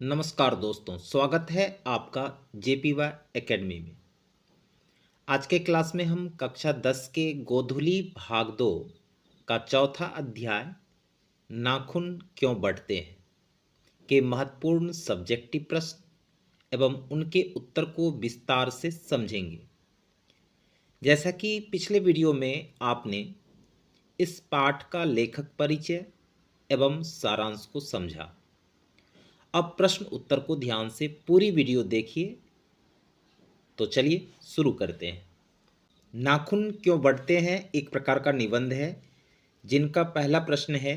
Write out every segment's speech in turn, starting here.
नमस्कार दोस्तों, स्वागत है आपका जेपीवाई एकेडमी में। आज के क्लास में हम कक्षा 10 के गोधुली भाग 2 का चौथा अध्याय नाखून क्यों बढ़ते हैं के महत्वपूर्ण सब्जेक्टिव प्रश्न एवं उनके उत्तर को विस्तार से समझेंगे। जैसा कि पिछले वीडियो में आपने इस पाठ का लेखक परिचय एवं सारांश को समझा, अब प्रश्न उत्तर को ध्यान से पूरी वीडियो देखिए। तो चलिए शुरू करते हैं। नाखून क्यों बढ़ते हैं एक प्रकार का निबंध है, जिनका पहला प्रश्न है,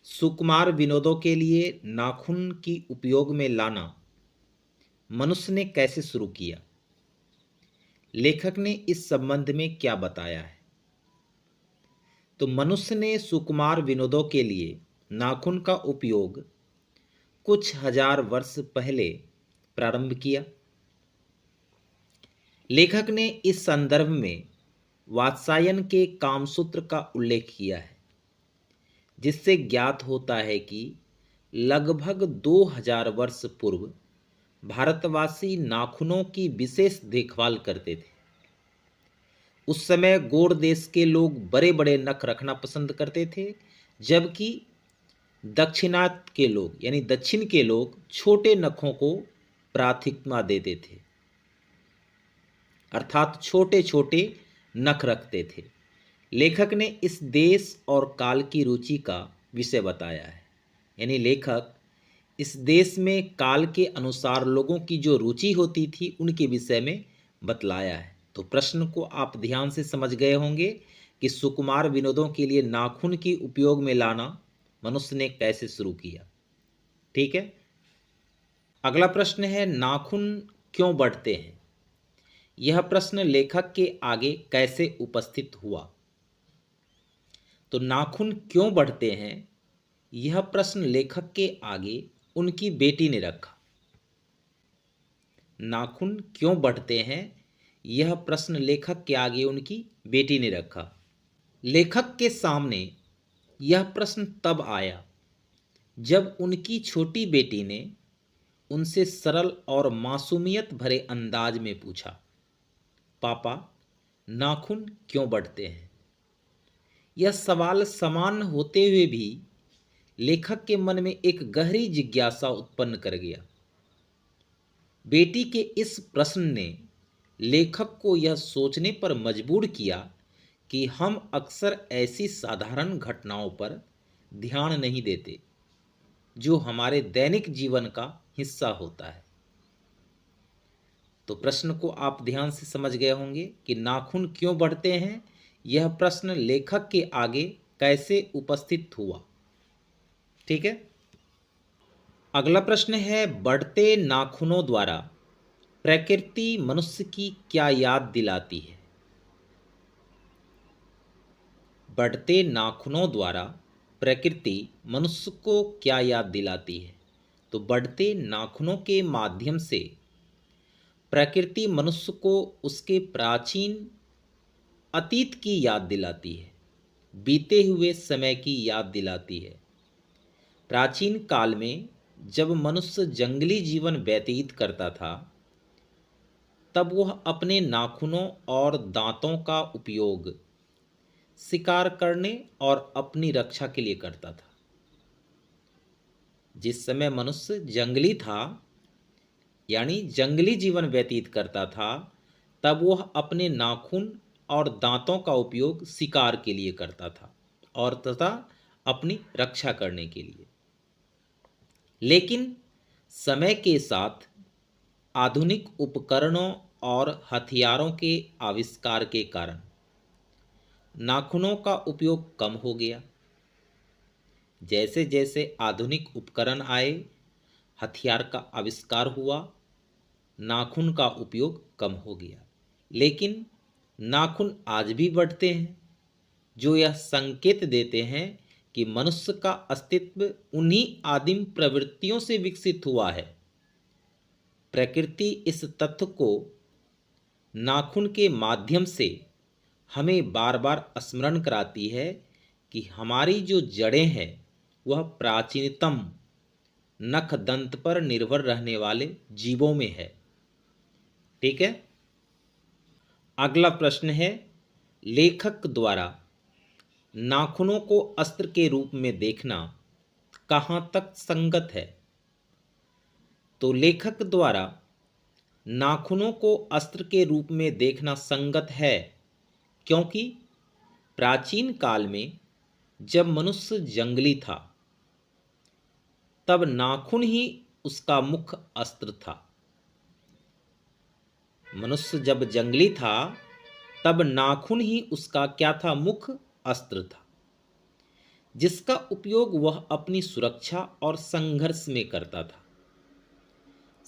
सुकुमार विनोदों के लिए नाखून की उपयोग में लाना मनुष्य ने कैसे शुरू किया? लेखक ने इस संबंध में क्या बताया है? तो मनुष्य ने सुकुमार विनोदों के लिए नाखून का उपयोग कुछ हजार वर्ष पहले प्रारंभ किया। लेखक ने इस संदर्भ में वात्सायन के कामसूत्र का उल्लेख किया है, जिससे ज्ञात होता है कि लगभग 2000 वर्ष पूर्व भारतवासी नाखूनों की विशेष देखभाल करते थे। उस समय गौड़ देश के लोग बड़े बड़े नख रखना पसंद करते थे, जबकि दक्षिणात के लोग यानी दक्षिण के लोग छोटे नखों को प्राथमिकता देते थे, अर्थात छोटे छोटे नख रखते थे। लेखक ने इस देश और काल की रुचि का विषय बताया है, यानी लेखक इस देश में काल के अनुसार लोगों की जो रुचि होती थी उनके विषय में बतलाया है। तो प्रश्न को आप ध्यान से समझ गए होंगे कि सुकुमार विनोदों के लिए नाखून की उपयोग में लाना मनुष्य ने कैसे शुरू किया। ठीक है, अगला प्रश्न है, नाखून क्यों बढ़ते हैं? यह प्रश्न लेखक के आगे कैसे उपस्थित हुआ? तो नाखून क्यों बढ़ते हैं, यह प्रश्न लेखक के आगे उनकी बेटी ने रखा। नाखून क्यों बढ़ते हैं, यह प्रश्न लेखक के आगे उनकी बेटी ने रखा। लेखक के सामने यह प्रश्न तब आया जब उनकी छोटी बेटी ने उनसे सरल और मासूमियत भरे अंदाज में पूछा, पापा, नाखून क्यों बढ़ते हैं? यह सवाल सामान्य होते हुए भी लेखक के मन में एक गहरी जिज्ञासा उत्पन्न कर गया। बेटी के इस प्रश्न ने लेखक को यह सोचने पर मजबूर किया कि हम अक्सर ऐसी साधारण घटनाओं पर ध्यान नहीं देते जो हमारे दैनिक जीवन का हिस्सा होता है। तो प्रश्न को आप ध्यान से समझ गए होंगे कि नाखून क्यों बढ़ते हैं, यह प्रश्न लेखक के आगे कैसे उपस्थित हुआ। ठीक है, अगला प्रश्न है, बढ़ते नाखूनों द्वारा प्रकृति मनुष्य की क्या याद दिलाती है? बढ़ते नाखूनों द्वारा प्रकृति मनुष्य को क्या याद दिलाती है? तो बढ़ते नाखूनों के माध्यम से प्रकृति मनुष्य को उसके प्राचीन अतीत की याद दिलाती है, बीते हुए समय की याद दिलाती है। प्राचीन काल में जब मनुष्य जंगली जीवन व्यतीत करता था, तब वह अपने नाखूनों और दांतों का उपयोग शिकार करने और अपनी रक्षा के लिए करता था। जिस समय मनुष्य जंगली था यानी जंगली जीवन व्यतीत करता था, तब वह अपने नाखून और दांतों का उपयोग शिकार के लिए करता था और तथा अपनी रक्षा करने के लिए। लेकिन समय के साथ आधुनिक उपकरणों और हथियारों के आविष्कार के कारण नाखूनों का उपयोग कम हो गया। जैसे जैसे आधुनिक उपकरण आए, हथियार का आविष्कार हुआ, नाखून का उपयोग कम हो गया। लेकिन नाखून आज भी बढ़ते हैं, जो यह संकेत देते हैं कि मनुष्य का अस्तित्व उन्हीं आदिम प्रवृत्तियों से विकसित हुआ है। प्रकृति इस तथ्य को नाखून के माध्यम से हमें बार बार स्मरण कराती है कि हमारी जो जड़ें हैं वह प्राचीनतम नख दंत पर निर्भर रहने वाले जीवों में है। ठीक है। अगला प्रश्न है, लेखक द्वारा नाखूनों को अस्त्र के रूप में देखना कहाँ तक संगत है? तो लेखक द्वारा नाखूनों को अस्त्र के रूप में देखना संगत है, क्योंकि प्राचीन काल में जब मनुष्य जंगली था तब नाखून ही उसका मुख्य अस्त्र था। मनुष्य जब जंगली था तब नाखून ही उसका क्या था? मुख्य अस्त्र था, जिसका उपयोग वह अपनी सुरक्षा और संघर्ष में करता था।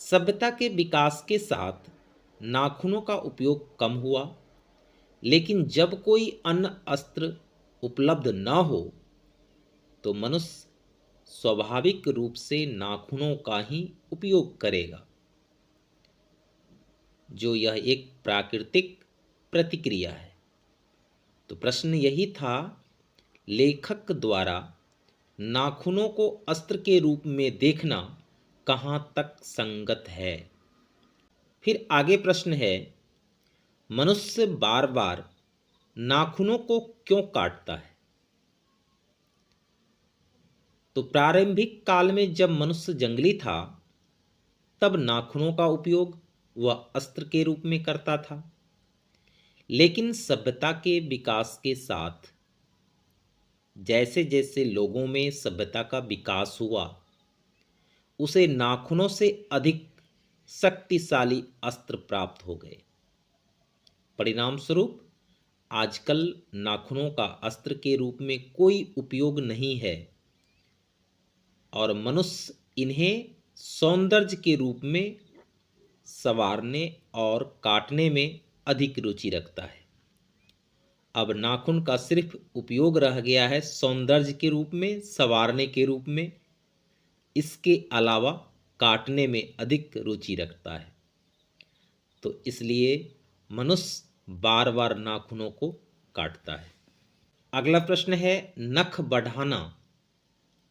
सभ्यता के विकास के साथ नाखूनों का उपयोग कम हुआ, लेकिन जब कोई अन्य अस्त्र उपलब्ध न हो तो मनुष्य स्वाभाविक रूप से नाखूनों का ही उपयोग करेगा, जो यह एक प्राकृतिक प्रतिक्रिया है। तो प्रश्न यही था, लेखक द्वारा नाखूनों को अस्त्र के रूप में देखना कहाँ तक संगत है। फिर आगे प्रश्न है, मनुष्य बार बार नाखूनों को क्यों काटता है? तो प्रारंभिक काल में जब मनुष्य जंगली था तब नाखूनों का उपयोग वह अस्त्र के रूप में करता था, लेकिन सभ्यता के विकास के साथ जैसे जैसे लोगों में सभ्यता का विकास हुआ, उसे नाखूनों से अधिक शक्तिशाली अस्त्र प्राप्त हो गए। परिणाम स्वरूप आजकल नाखूनों का अस्त्र के रूप में कोई उपयोग नहीं है और मनुष्य इन्हें सौंदर्य के रूप में संवारने और काटने में अधिक रुचि रखता है। अब नाखून का सिर्फ उपयोग रह गया है सौंदर्य के रूप में, संवारने के रूप में, इसके अलावा काटने में अधिक रुचि रखता है। तो इसलिए मनुष्य बार बार नाखूनों को काटता है। अगला प्रश्न है, नख बढ़ाना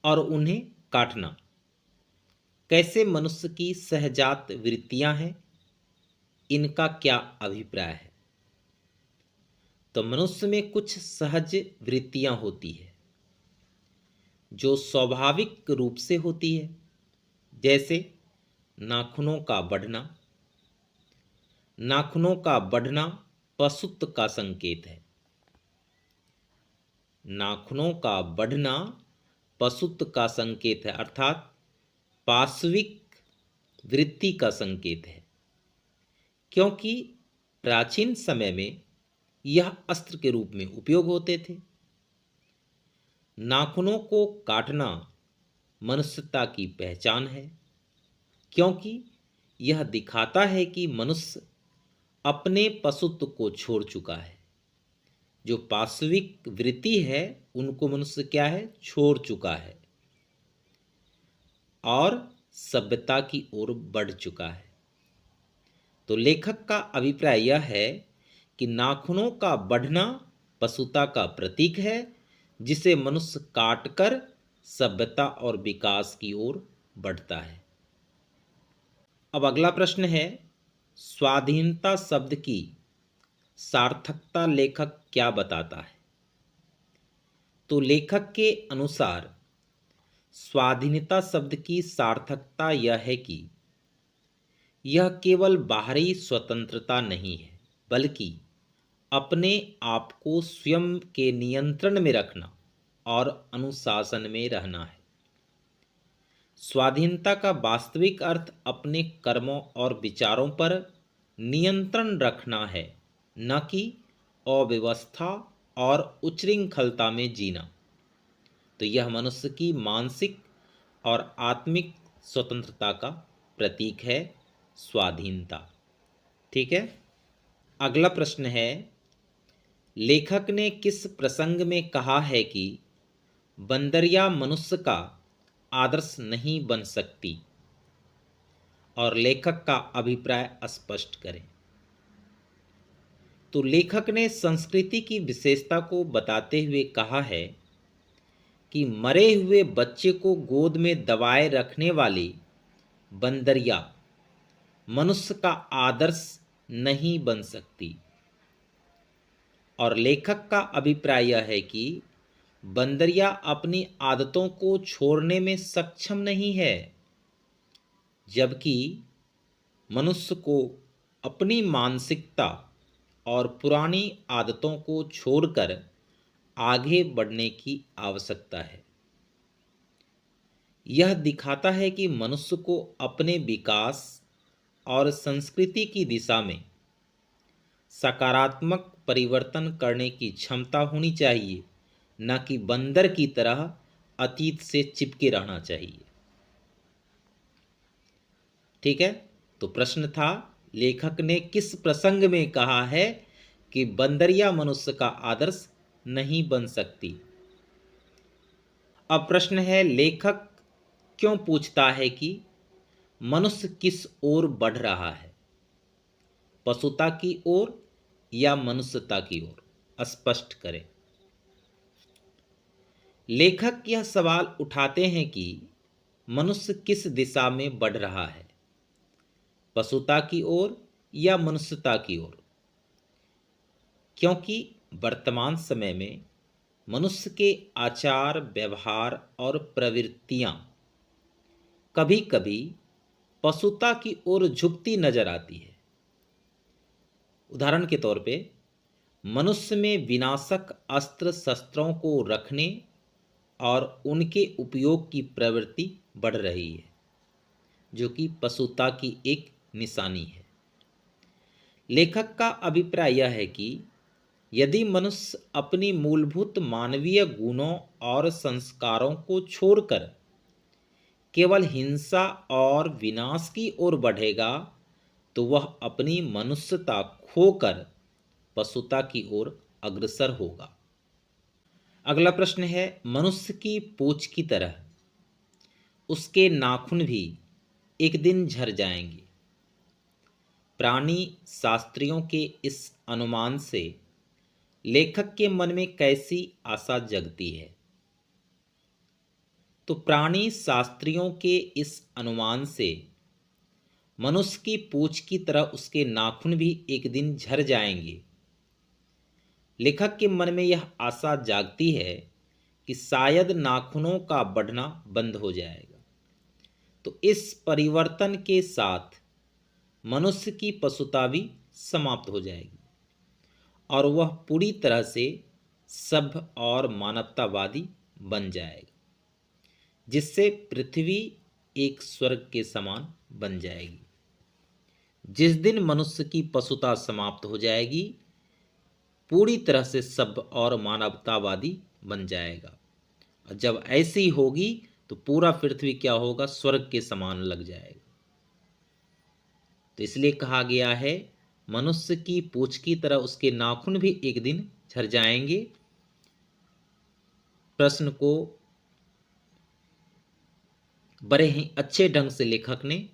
और उन्हें काटना कैसे मनुष्य की सहजात वृत्तियां हैं? इनका क्या अभिप्राय है? तो मनुष्य में कुछ सहज वृत्तियां होती है जो स्वाभाविक रूप से होती है, जैसे नाखूनों का बढ़ना। नाखूनों का बढ़ना पशुत्व का संकेत है। नाखूनों का बढ़ना पशुत्व का संकेत है, अर्थात पाशविक वृत्ति का संकेत है, क्योंकि प्राचीन समय में यह अस्त्र के रूप में उपयोग होते थे। नाखूनों को काटना मनुष्यता की पहचान है, क्योंकि यह दिखाता है कि मनुष्य अपने पशुत्व को छोड़ चुका है। जो पाशविक वृत्ति है उनको मनुष्य क्या है? छोड़ चुका है और सभ्यता की ओर बढ़ चुका है। तो लेखक का अभिप्राय यह है कि नाखूनों का बढ़ना पशुता का प्रतीक है, जिसे मनुष्य काटकर सभ्यता और विकास की ओर बढ़ता है। अब अगला प्रश्न है, स्वाधीनता शब्द की सार्थकता लेखक क्या बताता है? तो लेखक के अनुसार स्वाधीनता शब्द की सार्थकता यह है कि यह केवल बाहरी स्वतंत्रता नहीं है, बल्कि अपने आप को स्वयं के नियंत्रण में रखना और अनुशासन में रहना है। स्वाधीनता का वास्तविक अर्थ अपने कर्मों और विचारों पर नियंत्रण रखना है, न कि अव्यवस्था और उच्छृंखलता में जीना। तो यह मनुष्य की मानसिक और आत्मिक स्वतंत्रता का प्रतीक है, स्वाधीनता। ठीक है। अगला प्रश्न है, लेखक ने किस प्रसंग में कहा है कि बंदरिया मनुष्य का आदर्श नहीं बन सकती, और लेखक का अभिप्राय स्पष्ट करें। तो लेखक ने संस्कृति की विशेषता को बताते हुए कहा है कि मरे हुए बच्चे को गोद में दबाए रखने वाली बंदरिया मनुष्य का आदर्श नहीं बन सकती। और लेखक का अभिप्राय यह है कि बंदरिया अपनी आदतों को छोड़ने में सक्षम नहीं है, जबकि मनुष्य को अपनी मानसिकता और पुरानी आदतों को छोड़कर आगे बढ़ने की आवश्यकता है। यह दिखाता है कि मनुष्य को अपने विकास और संस्कृति की दिशा में सकारात्मक परिवर्तन करने की क्षमता होनी चाहिए, न कि बंदर की तरह अतीत से चिपके रहना चाहिए। ठीक है, तो प्रश्न था, लेखक ने किस प्रसंग में कहा है कि बंदरिया मनुष्य का आदर्श नहीं बन सकती। अब प्रश्न है, लेखक क्यों पूछता है कि मनुष्य किस ओर बढ़ रहा है, पशुता की ओर या मनुष्यता की ओर, स्पष्ट करें। लेखक यह सवाल उठाते हैं कि मनुष्य किस दिशा में बढ़ रहा है, पशुता की ओर या मनुष्यता की ओर, क्योंकि वर्तमान समय में मनुष्य के आचार, व्यवहार और प्रवृत्तियां कभी कभी पशुता की ओर झुकती नजर आती है। उदाहरण के तौर पे मनुष्य में विनाशक अस्त्र शस्त्रों को रखने और उनके उपयोग की प्रवृत्ति बढ़ रही है, जो कि पशुता की एक निशानी है। लेखक का अभिप्राय यह है कि यदि मनुष्य अपनी मूलभूत मानवीय गुणों और संस्कारों को छोड़कर केवल हिंसा और विनाश की ओर बढ़ेगा, तो वह अपनी मनुष्यता खोकर पशुता की ओर अग्रसर होगा। अगला प्रश्न है, मनुष्य की पूंछ की तरह उसके नाखून भी एक दिन झड़ जाएंगे। प्राणी शास्त्रियों के इस अनुमान से लेखक के मन में कैसी आशा जगती है। तो प्राणी शास्त्रियों के इस अनुमान से मनुष्य की पूंछ की तरह उसके नाखून भी एक दिन झड़ जाएंगे। लेखक के मन में यह आशा जागती है कि शायद नाखूनों का बढ़ना बंद हो जाएगा। तो इस परिवर्तन के साथ मनुष्य की पशुता भी समाप्त हो जाएगी और वह पूरी तरह से सभ्य और मानवतावादी बन जाएगा, जिससे पृथ्वी एक स्वर्ग के समान बन जाएगी। जिस दिन मनुष्य की पशुता समाप्त हो जाएगी, पूरी तरह से सभ्य और मानवतावादी बन जाएगा। और जब ऐसी होगी तो पूरा पृथ्वी क्या होगा, स्वर्ग के समान लग जाएगा। तो इसलिए कहा गया है, मनुष्य की पूंछ की तरह उसके नाखून भी एक दिन झड़ जाएंगे। प्रश्न को बड़े ही अच्छे ढंग से लेखक ने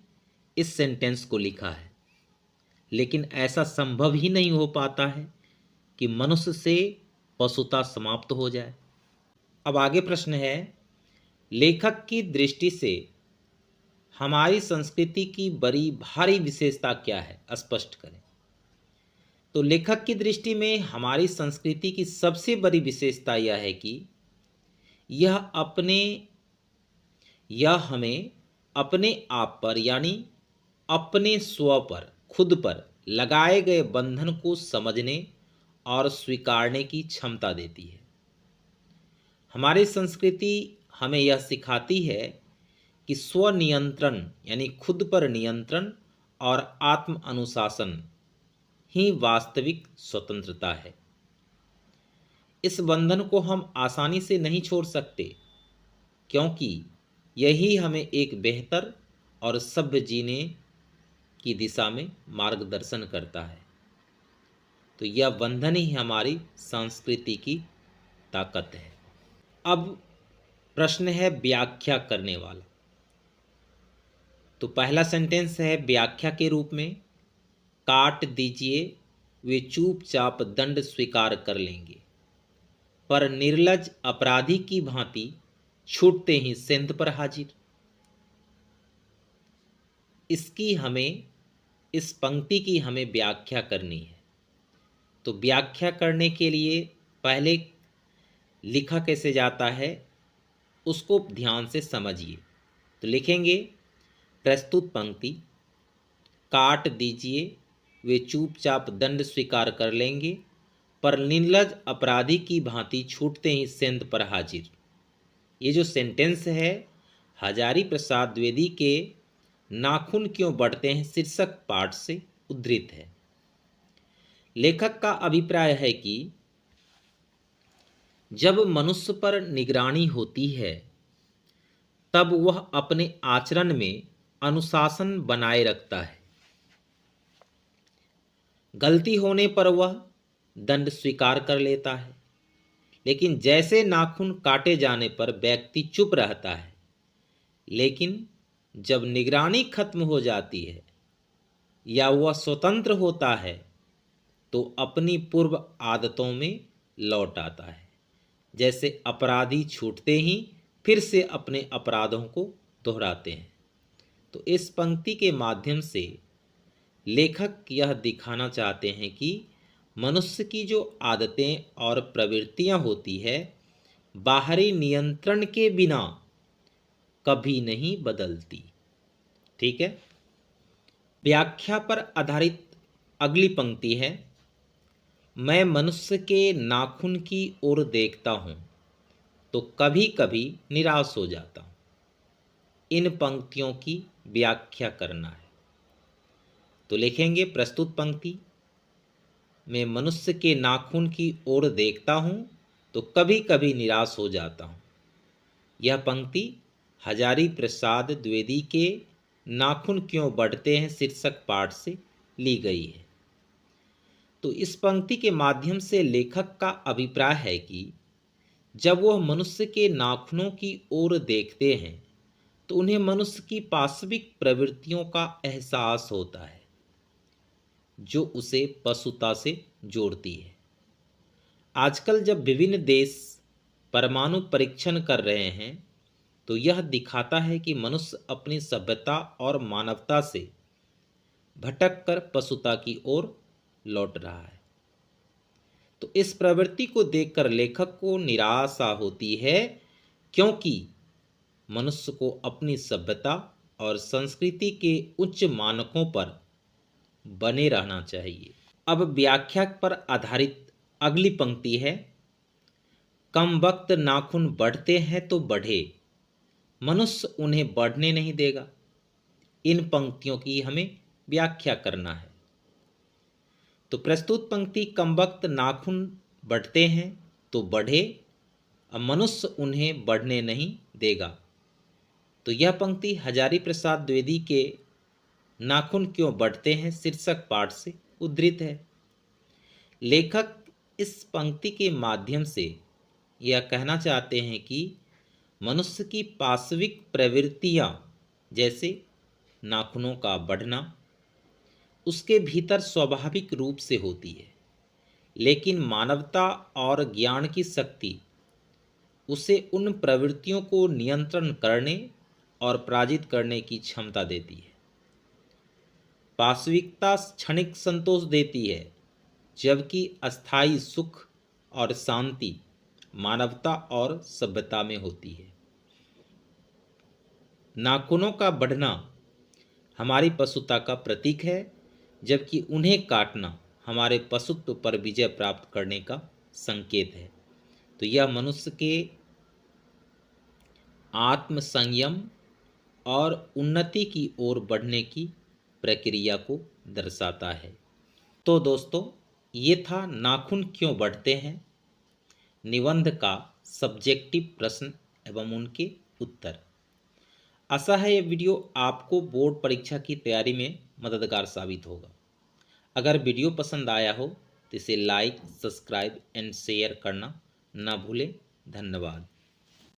इस सेंटेंस को लिखा है, लेकिन ऐसा संभव ही नहीं हो पाता है कि मनुष्य से पशुता समाप्त हो जाए। अब आगे प्रश्न है, लेखक की दृष्टि से हमारी संस्कृति की बड़ी भारी विशेषता क्या है, स्पष्ट करें। तो लेखक की दृष्टि में हमारी संस्कृति की सबसे बड़ी विशेषता यह है कि यह हमें अपने आप पर यानी अपने स्व पर, खुद पर लगाए गए बंधन को समझने और स्वीकारने की क्षमता देती है। हमारी संस्कृति हमें यह सिखाती है कि स्वनियंत्रण यानी खुद पर नियंत्रण और आत्म अनुशासन ही वास्तविक स्वतंत्रता है। इस बंधन को हम आसानी से नहीं छोड़ सकते, क्योंकि यही हमें एक बेहतर और सभ्य जीने की दिशा में मार्गदर्शन करता है। तो यह बंधन ही हमारी संस्कृति की ताकत है। अब प्रश्न है व्याख्या करने वाला। तो पहला सेंटेंस है व्याख्या के रूप में, काट दीजिए, वे चुपचाप दंड स्वीकार कर लेंगे, पर निर्लज अपराधी की भांति छूटते ही सेंध पर हाजिर। इस पंक्ति की हमें व्याख्या करनी है। तो व्याख्या करने के लिए पहले लिखा कैसे जाता है उसको ध्यान से समझिए। तो लिखेंगे, प्रस्तुत पंक्ति काट दीजिए, वे चुपचाप दंड स्वीकार कर लेंगे, पर निर्लज अपराधी की भांति छूटते ही सेंध पर हाजिर। ये जो सेंटेंस है हजारी प्रसाद द्विवेदी के नाखून क्यों बढ़ते हैं शीर्षक पाठ से उद्धृत है। लेखक का अभिप्राय है कि जब मनुष्य पर निगरानी होती है तब वह अपने आचरण में अनुशासन बनाए रखता है। गलती होने पर वह दंड स्वीकार कर लेता है, लेकिन जैसे नाखून काटे जाने पर व्यक्ति चुप रहता है। लेकिन जब निगरानी खत्म हो जाती है या वह स्वतंत्र होता है तो अपनी पूर्व आदतों में लौट आता है। जैसे अपराधी छूटते ही फिर से अपने अपराधों को दोहराते हैं। तो इस पंक्ति के माध्यम से लेखक यह दिखाना चाहते हैं कि मनुष्य की जो आदतें और प्रवृत्तियां होती है बाहरी नियंत्रण के बिना कभी नहीं बदलती। ठीक है। व्याख्या पर आधारित अगली पंक्ति है, मैं मनुष्य के नाखून की ओर देखता हूं तो कभी कभी निराश हो जाता हूं। इन पंक्तियों की व्याख्या करना है। तो लिखेंगे, प्रस्तुत पंक्ति मैं मनुष्य के नाखून की ओर देखता हूं तो कभी कभी निराश हो जाता हूं। यह पंक्ति हजारी प्रसाद द्विवेदी के नाखून क्यों बढ़ते हैं शीर्षक पाठ से ली गई है। तो इस पंक्ति के माध्यम से लेखक का अभिप्राय है कि जब वह मनुष्य के नाखूनों की ओर देखते हैं तो उन्हें मनुष्य की पाशविक प्रवृत्तियों का एहसास होता है जो उसे पशुता से जोड़ती है। आजकल जब विभिन्न देश परमाणु परीक्षण कर रहे हैं तो यह दिखाता है कि मनुष्य अपनी सभ्यता और मानवता से भटक कर पशुता की ओर लौट रहा है। तो इस प्रवृत्ति को देखकर लेखक को निराशा होती है, क्योंकि मनुष्य को अपनी सभ्यता और संस्कृति के उच्च मानकों पर बने रहना चाहिए। अब व्याख्या पर आधारित अगली पंक्ति है, कम वक्त नाखून बढ़ते हैं तो बढ़े, मनुष्य उन्हें बढ़ने नहीं देगा। इन पंक्तियों की हमें व्याख्या करना है। तो प्रस्तुत पंक्ति कम वक्त नाखून बढ़ते हैं तो बढ़े, अब मनुष्य उन्हें बढ़ने नहीं देगा। तो यह पंक्ति हजारी प्रसाद द्विवेदी के नाखून क्यों बढ़ते हैं शीर्षक पाठ से उद्धृत है। लेखक इस पंक्ति के माध्यम से यह कहना चाहते हैं कि मनुष्य की पाशविक प्रवृत्तियां जैसे नाखूनों का बढ़ना उसके भीतर स्वाभाविक रूप से होती है, लेकिन मानवता और ज्ञान की शक्ति उसे उन प्रवृत्तियों को नियंत्रण करने और पराजित करने की क्षमता देती है। पाशविकता क्षणिक संतोष देती है, जबकि अस्थायी सुख और शांति मानवता और सभ्यता में होती है। नाखूनों का बढ़ना हमारी पशुता का प्रतीक है, जबकि उन्हें काटना हमारे पशुत्व पर विजय प्राप्त करने का संकेत है। तो यह मनुष्य के आत्म संयम और उन्नति की ओर बढ़ने की प्रक्रिया को दर्शाता है। तो दोस्तों, ये था नाखून क्यों बढ़ते हैं निबंध का सब्जेक्टिव प्रश्न एवं उनके उत्तर। आशा है यह वीडियो आपको बोर्ड परीक्षा की तैयारी में मददगार साबित होगा। अगर वीडियो पसंद आया हो तो इसे लाइक, सब्सक्राइब एंड शेयर करना ना भूलें। धन्यवाद।